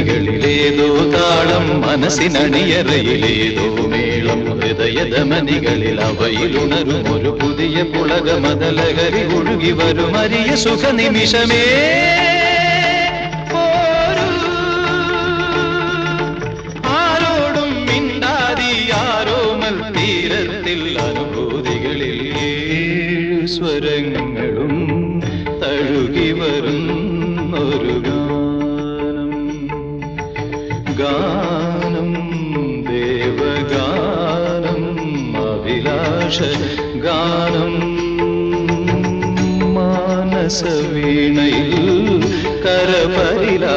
ധ്വനികളിലേതോ താളം മനസ്സിനണിയറയിലേതോ മേളം ഹൃദയധമനികളിൽ അവയിലുണരും ഒരു പുതിയ പുളകമതലഹരി ഒഴുകി വരും അരിയ സുഖനിമിഷമേ ആരോടും മിണ്ടാതി ആരോമൽ തീരത്തിൽ അനുഭൂതികളിൽ സ്വരങ്ങളും തഴുകി വരുന്നൊരു ഗാനം ദേവഗാനം അഭിലാഷ ഗാനം മാനസവീണയിൽ കരപരിലാടന